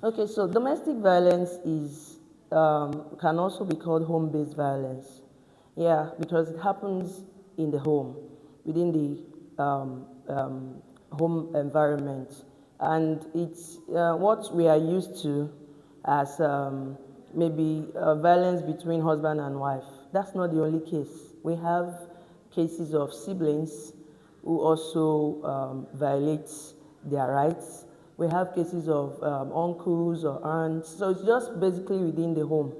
Okay, so domestic violence is can also be called home-based violence. Yeah, because it happens in the home, within the home environment, and it's what we are used to as maybe violence between husband and wife. That's not the only case. We have cases of siblings who also violate their rights. We have cases of uncles or aunts. So it's just basically within the home.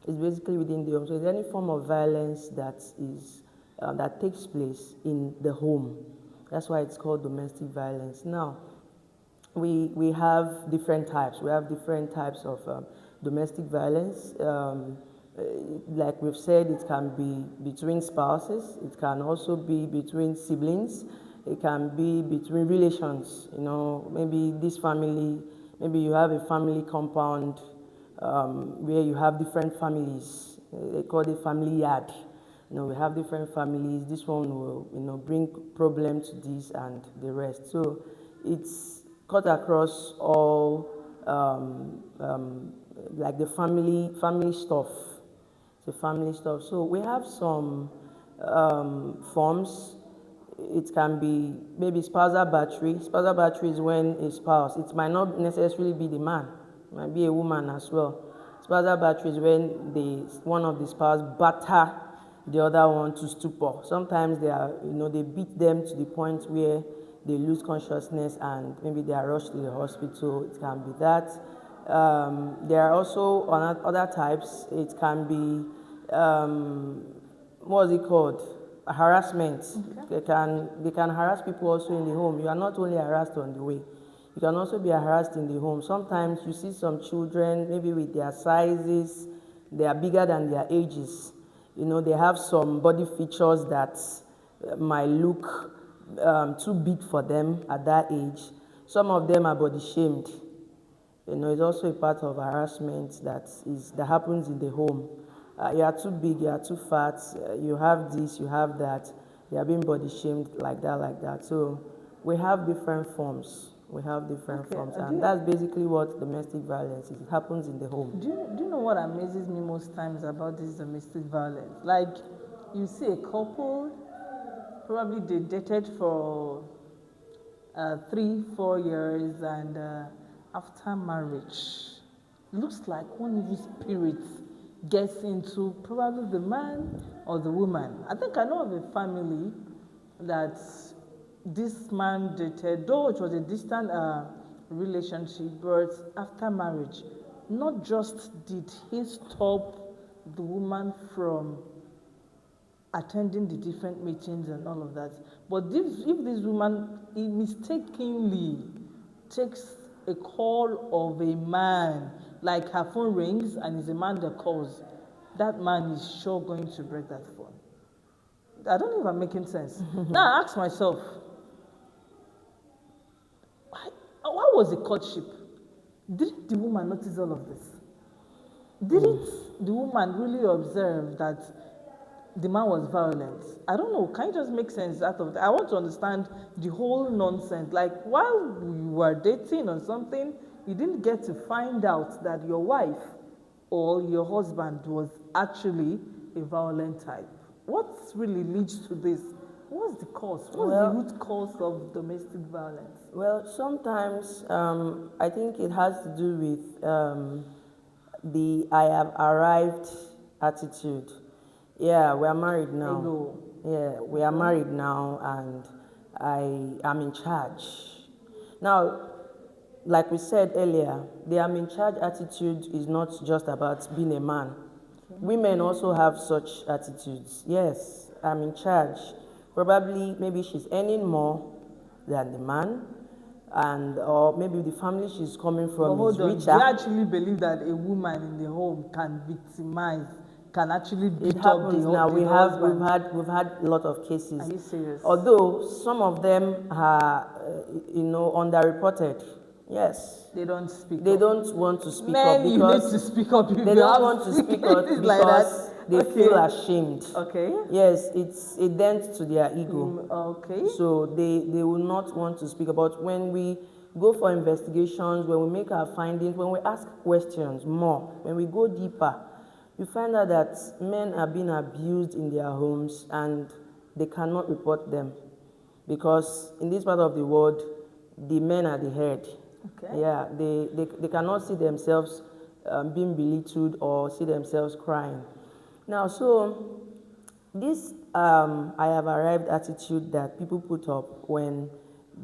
It's basically within the home. So it's any form of violence that is that takes place in the home. That's why it's called domestic violence. Now, we have different types. We have different types of domestic violence. Like we've said, it can be between spouses. It can also be between siblings. It can be between relations. You know, maybe this family, maybe you have a family compound where you have different families. They call it family yard. You know, we have different families. This one will, you know, bring problem to this and the rest. So it's cut across all like the family stuff. The family stuff. So we have some forms. It can be maybe spousal battery. Spousal battery is when a spouse, it might not necessarily be the man, it might be a woman as well. Spousal battery is when one of the spouse batter the other one to stupor. Sometimes they are, you know, they beat them to the point where they lose consciousness and maybe they are rushed to the hospital. It can be that. There are also other types. It can be, what is it called? Harassment. Okay. They can harass people also in the home. You are not only harassed on the way. You can also be harassed in the home. Sometimes you see some children, maybe with their sizes, they are bigger than their ages. You know, they have some body features that might look too big for them at that age. Some of them are body shamed. You know, it's also a part of harassment that happens in the home. You are too big, you are too fat, you have this, you have that. They are being body shamed like that. So we have different forms. We have different forms, and that's basically what domestic violence is. It happens in the home. Do you know what amazes me most times about this domestic violence? Like, you see a couple, probably they dated for 3-4 years, and after marriage, looks like one evil spirit gets into probably the man or the woman. I think I know of a family that this man dated, though it was a distant relationship, but after marriage, not just did he stop the woman from attending the different meetings and all of that, but if this woman mistakenly takes a call of a man, like her phone rings and it's a man that calls, that man is sure going to break that phone. I don't know if I'm making sense. Now I ask myself, why was the courtship? Didn't the woman notice all of this? Didn't the woman really observe that the man was violent? I don't know. Can you just make sense out of that? I want to understand the whole nonsense. Like, while you were dating or something, you didn't get to find out that your wife or your husband was actually a violent type. What really leads to this? What's the cause? What's the root cause of domestic violence? Well, sometimes I think it has to do with the I have arrived attitude. Yeah, we are married now. Hello. Yeah, we are married now, and I am in charge. Now, like we said earlier, the I'm in charge attitude is not just about being a man. Women also have such attitudes. Yes, I'm in charge. Probably, maybe she's earning more than the man, and or maybe the family she's coming from is richer. Do you actually believe that a woman in the home can victimize, can actually beat It happens up now. we've had a lot of cases. Are you serious? Although some of them are, underreported. Yes. They don't speak. They don't want to speak Men, up because you need to speak up. They don't want to speak up because like they feel ashamed. Okay. Yes, it's a dent to their ego. Okay. So they will not want to speak about when we go for investigations, when we make our findings, when we ask questions more, when we go deeper, you find out that men are being abused in their homes and they cannot report them because in this part of the world, the men are the head. Okay. Yeah, they cannot see themselves being belittled or see themselves crying. Now, so this I have arrived attitude that people put up when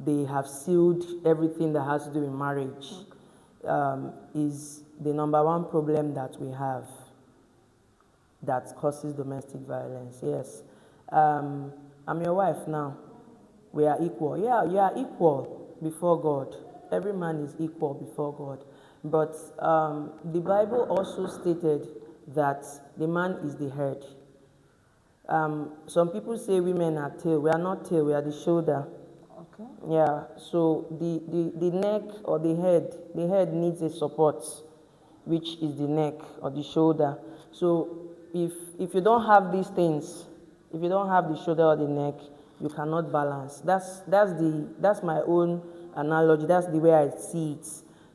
they have sealed everything that has to do with marriage is the number one problem that we have that causes domestic violence. Yes. I'm your wife now. We are equal. Yeah, you are equal before God. Every man is equal before God. But the Bible also stated that the man is the head. Some people say women are tail. We are not tail, we are the shoulder. Okay. Yeah, so the neck or the head needs a support, which is the neck or the shoulder. So if you don't have these things, if you don't have the shoulder or the neck, you cannot balance. That's my own analogy. That's the way I see it.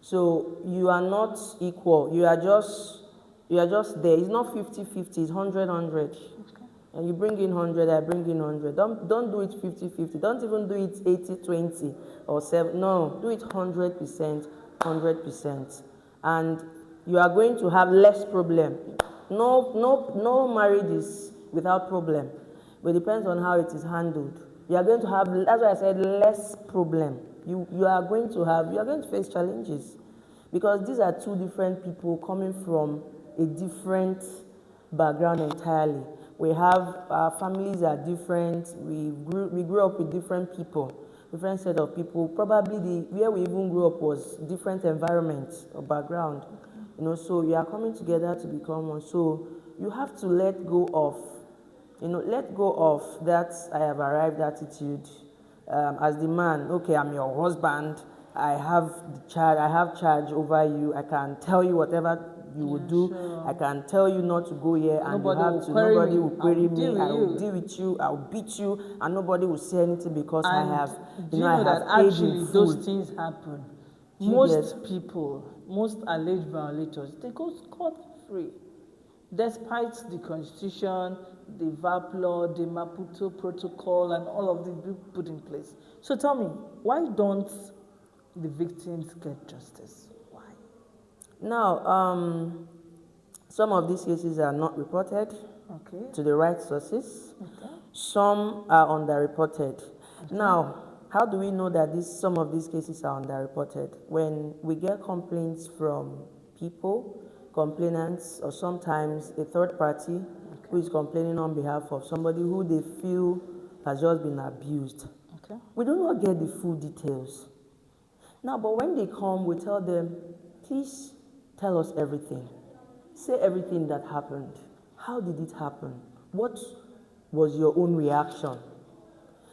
So you are not equal. You are just there. It's not 50-50, it's 100-100. Okay. And you bring in 100, I bring in 100. Don't do it 50-50. Don't even do it 80-20 or 7. No, do it 100%, 100%. And you are going to have less problem. No marriage is without problem. But it depends on how it is handled. You are going to have, that's why I said less problem. You are going to face challenges. Because these are two different people coming from a different background entirely. We have, our families are different, we grew up with different people, different set of people. Probably where we even grew up was different environment or background. You know, so you are coming together to become one. So you have to let go of that I have arrived attitude. As the man, okay, I'm your husband, I have charge over you, I can tell you whatever you would do. Sure. I can tell you not to go here and nobody will query me. I will deal with you, I will beat you, and nobody will say anything because And I have, do you know that paid actually in those full. things happen? You Most people, most alleged violators, they go scot-free, despite the Constitution, the VAP law, the Maputo Protocol, and all of these being put in place. So tell me, why don't the victims get justice? Why? Now, some of these cases are not reported Okay. to the right sources. Okay. Some are underreported. Now, how do we know that some of these cases are underreported? When we get complaints from people, complainants, or sometimes a third party who is complaining on behalf of somebody who they feel has just been abused. Okay. We do not get the full details. Now, but when they come, we tell them, please tell us everything. Say everything that happened. How did it happen? What was your own reaction?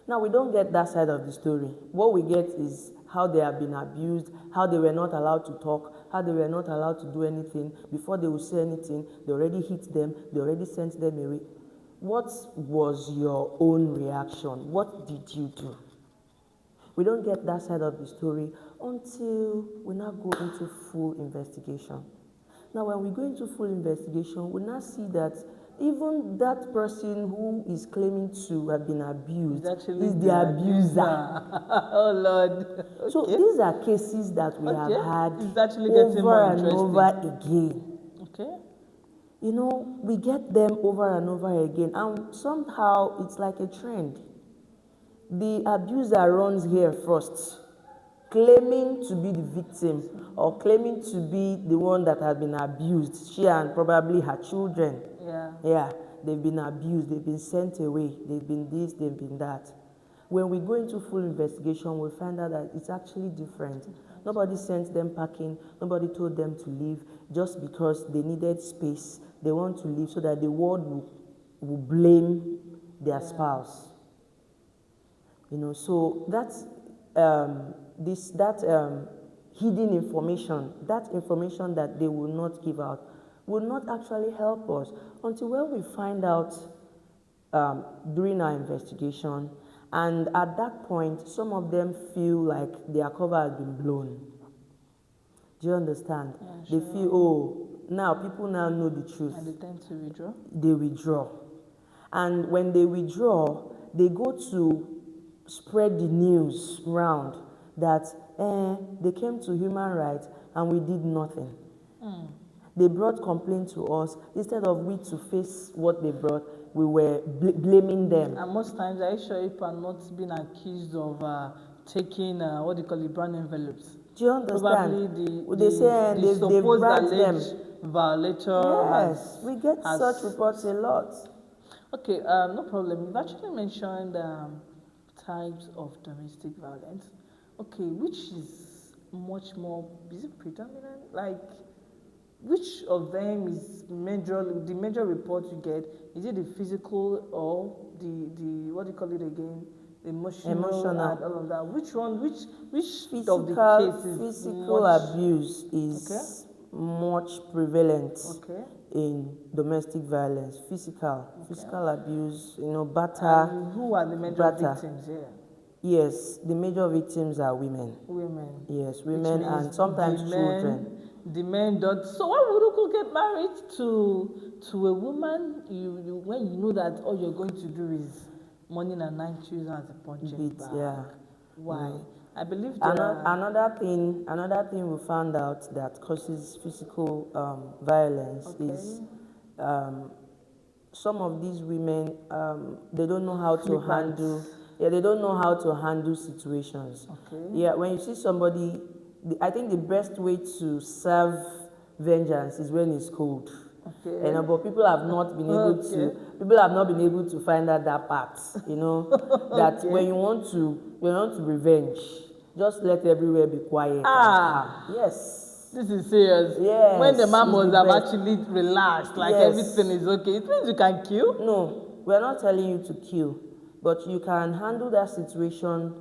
Now, we don't get that side of the story. What we get is how they have been abused, how they were not allowed to talk, how they were not allowed to do anything. Before they would say anything, they already hit them, they already sent them away. What was your own reaction? What did you do? We don't get that side of the story until we now go into full investigation. Now, when we go into full investigation, we now see that even that person who is claiming to have been abused is the abuser. Oh, Lord. So these are cases that we have had It's actually getting more over and interesting. over again. Okay. You know, we get them over and over again, and somehow it's like a trend. The abuser runs here first, claiming to be the victim or claiming to be the one that has been abused. She and probably her children. Yeah, they've been abused, they've been sent away, they've been this, they've been that. When we go into full investigation, we find out that it's actually different. Nobody sent them packing, nobody told them to leave just because they needed space. They want to leave so that the world will blame their spouse. You know, so that's hidden information, that information that they will not give out, will not actually help us until when we find out during our investigation And at that point, some of them feel like their cover has been blown. Do you understand? Yeah, They feel, oh, now people now know the truth. And they tend to withdraw. They withdraw. And when they withdraw, they go to spread the news round that they came to human rights and we did nothing. They brought complaint to us. Instead of we to face what they brought, we were blaming them. And most times, are you sure people are not being accused of taking, what do you call it, brown envelopes? Do you understand? Probably They say the they've supposed bribed them. alleged violator Yes, we get such reports a lot. Okay, no problem. You've actually mentioned types of domestic violence. Okay, which is much more, is it predominant? Like, which of them is the major report you get? Is it the physical or the what do you call it again? The emotional and all of that. Which one, which of the cases? Physical abuse is much prevalent in domestic violence. Physical abuse, batter. And who are the major victims here? Yes, the major victims are women. Women. Yes, women and sometimes children. The men don't. So why would you go get married to a woman you when you know that all you're going to do is morning and night choose as a punching bag? Yeah. Why? I believe another thing we found out that causes physical violence is some of these women they don't know how to handle. Yeah, they don't know how to handle situations. Yeah, when you see somebody, I think the best way to serve vengeance is when it's cold. But people have not been able to find out that part. That when you want to revenge, just let everywhere be quiet. Yes. This is serious. Yes. When the man must have actually relaxed, like everything is okay, it means you can kill. No, we're not telling you to kill, but you can handle that situation.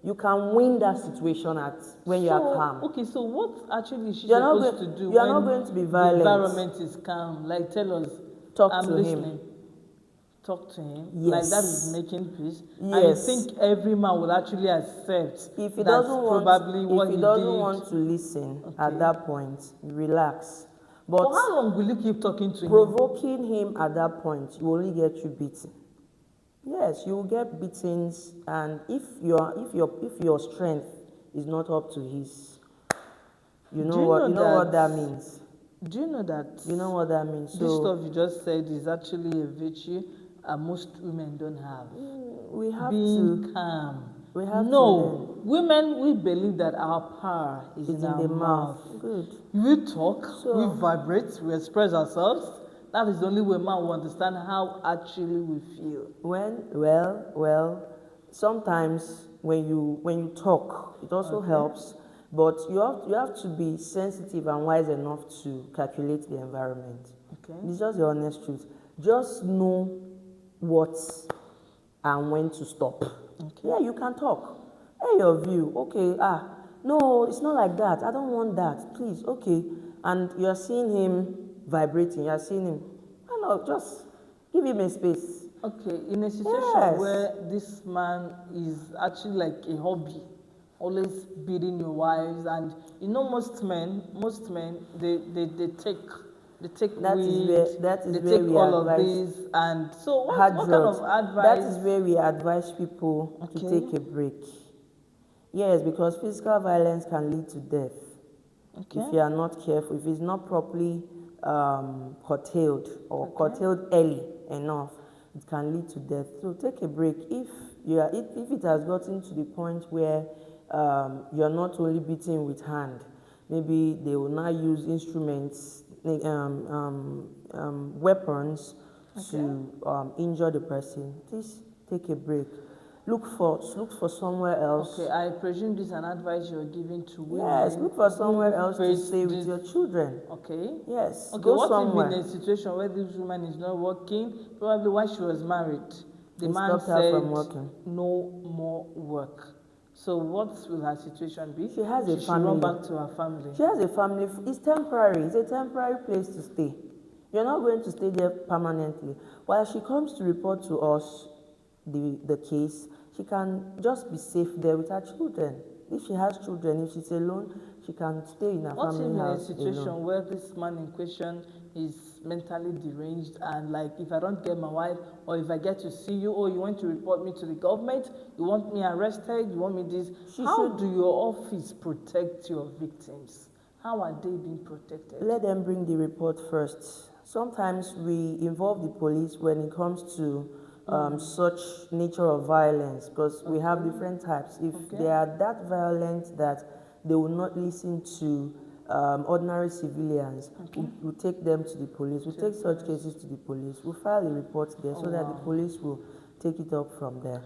You can win that situation when you are calm. Okay, so what actually is she supposed to do when not going to be violent. The environment is calm? Like, tell us. I'm listening. Talk to him. Yes. Like, that is making peace. Yes. And you think every man will actually accept if he doesn't want to listen at that point, relax. But for how long will you keep talking to him? Provoking him at that point will only get you beaten. Yes, you will get beatings, and if your strength is not up to his, you know what that means. Do you know that? You know what that means. This stuff you just said is actually a virtue most women don't have. We have being calm. We have women, we believe that our power is in our mouth. Good. We talk, we vibrate, we express ourselves. That is the only way man will understand how actually we feel. Well, sometimes when you talk, it also helps, but you have to be sensitive and wise enough to calculate the environment. It's just the honest truth. Just know what and when to stop. Yeah, you can talk. Hey, your view. Okay, no, it's not like that. I don't want that. Please, okay. And you're seeing him vibrating, you're seeing him. I know, just give him a space. Okay, in a situation where this man is actually like a hobby, always beating your wives, and most men, they take weed, they take all of this, and so what kind of advice? That is where we advise people to take a break. Yes, because physical violence can lead to death. If you are not careful, if it's not properly curtailed or curtailed early enough, it can lead to death. So take a break. If it has gotten to the point where you're not only beating with hand, maybe they will now use instruments, weapons to injure the person. Please take a break. Look for somewhere else. Okay, I presume this is an advice you're giving to women. Yes, look for somewhere else to stay with your children. Okay. Yes. Okay, go what somewhere. if in a situation where this woman is not working, probably while she was married, the man stopped her said from working. No more work. So what will her situation be? She has a family. She should run back to her family. She has a family. It's temporary. It's a temporary place to stay. You're not going to stay there permanently. While she comes to report to us the case, she she can just be safe there with her children. If she has children, if she's alone, she can stay in her What if family in a house situation alone. where this man in question is mentally deranged and like if I don't get my wife or if I get to see you or you want to report me to the government, you want me arrested, you want me this, She how should- do your office protect your victims? How are they being protected? Let them bring the report first. Sometimes we involve the police when it comes to such nature of violence because we have different types. If they are that violent that they will not listen to ordinary civilians, we'll take them to the police. We'll take such cases to the police. We'll file a report there so that the police will take it up from there.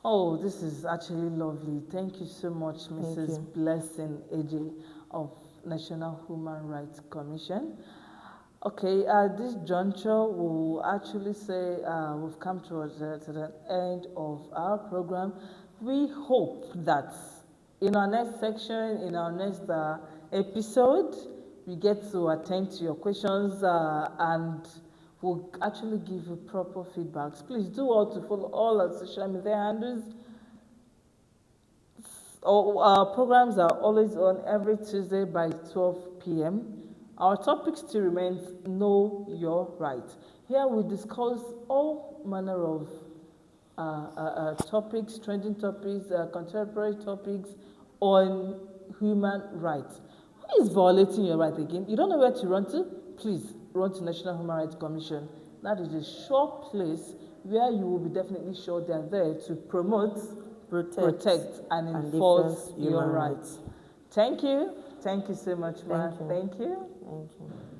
Oh, this is actually lovely. Thank you so much, Mrs. you. Blessing AJ of National Human Rights Commission. Okay, at this juncture, we'll actually say we've come towards to the end of our program. We hope that in our next section, in our next episode, we get to attend to your questions and we'll actually give you proper feedbacks. Please do all to follow all our social media handles. Our programs are always on every Tuesday by 12 p.m. Our topic still remains Know Your Right. Here we discuss all manner of topics, trending topics, contemporary topics on human rights. Who is violating your right again? You don't know where to run to? Please run to National Human Rights Commission. That is a sure place where you will be definitely sure they are there to promote, protect and enforce defend your human rights. Thank you. Thank you so much, Ma. Thank you. Thank you. Thank you.